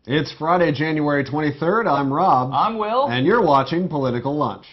It's Friday, January 23rd. I'm Rob. I'm Will. And you're watching Political Lunch.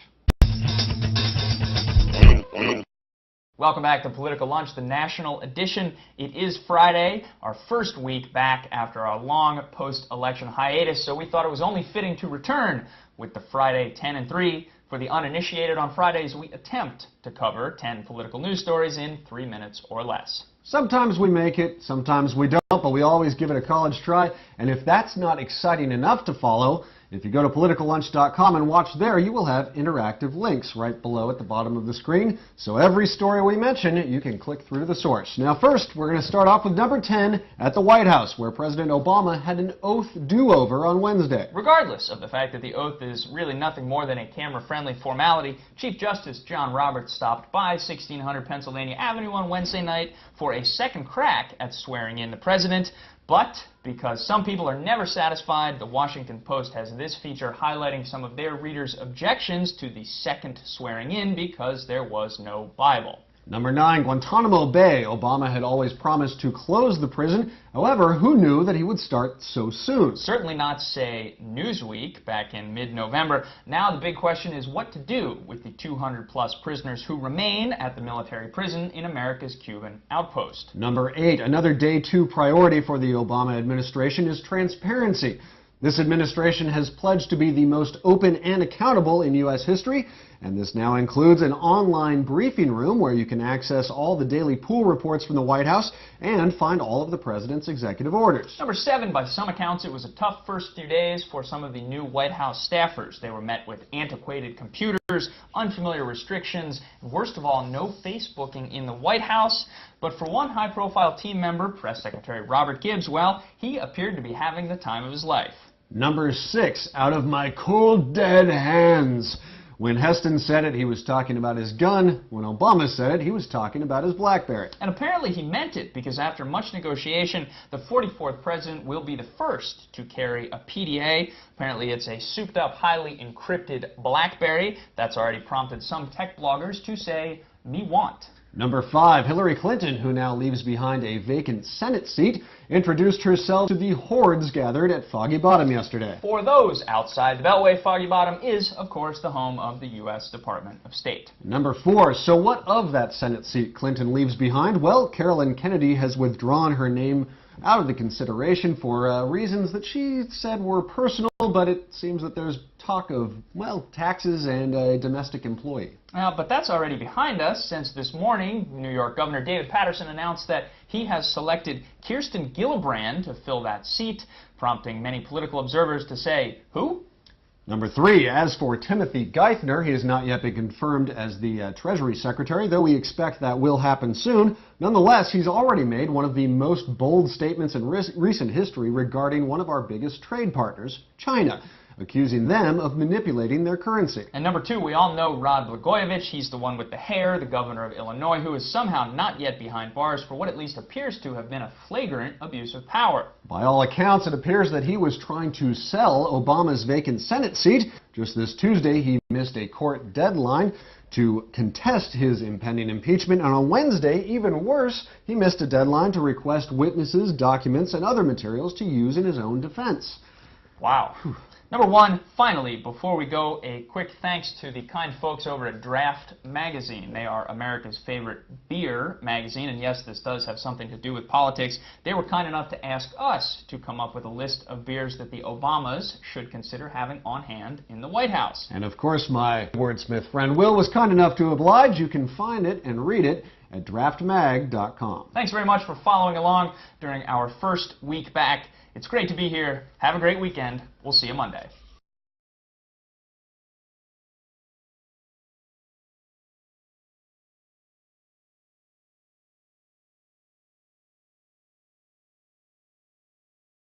Welcome back to Political Lunch, the national edition. It is Friday, our first week back after our long post-election hiatus, so we thought it was only fitting to return with the Friday 10 and 3. For the uninitiated, on Fridays, we attempt to cover 10 political news stories in 3 minutes or less. Sometimes we make it, sometimes we don't, but we always give it a college try. And if that's not exciting enough to follow, if you go to politicallunch.com and watch there, you will have interactive links right below at the bottom of the screen. So every story we mention, you can click through to the source. Now first, we're going to start off with number 10 at the White House, where President Obama had an oath do-over on Wednesday. Regardless of the fact that the oath is really nothing more than a camera-friendly formality, Chief Justice John Roberts stopped by 1600 Pennsylvania Avenue on Wednesday night for a second crack at swearing in the president. But because some people are never satisfied, the Washington Post has this feature highlighting some of their readers' objections to the second swearing in because there was no Bible. Number 9, Guantanamo Bay. Obama had always promised to close the prison. However, who knew that he would start so soon? Certainly not, say, Newsweek back in mid-November. Now the big question is what to do with the 200-plus prisoners who remain at the military prison in America's Cuban outpost. Number 8, another day 2 priority for the Obama administration is transparency. This administration has pledged to be the most open and accountable in U.S. history, and this now includes an online briefing room where you can access all the daily pool reports from the White House and find all of the president's executive orders. Number 7, by some accounts, it was a tough first few days for some of the new White House staffers. They were met with antiquated computers, unfamiliar restrictions, and worst of all, no Facebooking in the White House. But for one high-profile team member, Press Secretary Robert Gibbs, well, he appeared to be having the time of his life. Number 6, out of my cold, dead hands. When Heston said it, he was talking about his gun. When Obama said it, he was talking about his BlackBerry. And apparently he meant it, because after much negotiation, the 44th president will be the first to carry a PDA. Apparently it's a souped-up, highly encrypted BlackBerry. That's already prompted some tech bloggers to say, "Me want." Number 5, Hillary Clinton, who now leaves behind a vacant Senate seat, introduced herself to the hordes gathered at Foggy Bottom yesterday. For those outside the Beltway, Foggy Bottom is, of course, the home of the U.S. Department of State. Number 4, so what of that Senate seat Clinton leaves behind? Well, Carolyn Kennedy has withdrawn her name out of the consideration for reasons that she said were personal, but it seems that there's talk of, well, taxes and a domestic employee. But that's already behind us, since this morning, New York Governor David Paterson announced that he has selected Kirsten Gillibrand to fill that seat, prompting many political observers to say, who? Number 3, as for Timothy Geithner, he has not yet been confirmed as the Treasury Secretary, though we expect that will happen soon. Nonetheless, he's already made one of the most bold statements in recent history regarding one of our biggest trade partners, China, accusing them of manipulating their currency. And number 2, we all know Rod Blagojevich. He's the one with the hair, the governor of Illinois, who is somehow not yet behind bars for what at least appears to have been a flagrant abuse of power. By all accounts, it appears that he was trying to sell Obama's vacant Senate seat. Just this Tuesday, he missed a court deadline to contest his impending impeachment, and on Wednesday, even worse, he missed a deadline to request witnesses, documents, and other materials to use in his own defense. Wow. Number 1, finally, before we go, a quick thanks to the kind folks over at Draft Magazine. They are America's favorite beer magazine, and yes, this does have something to do with politics. They were kind enough to ask us to come up with a list of beers that the Obamas should consider having on hand in the White House. And of course, my wordsmith friend Will was kind enough to oblige. You can find it and read it at draftmag.com. Thanks very much for following along during our first week back. It's great to be here. Have a great weekend. We'll see you Monday.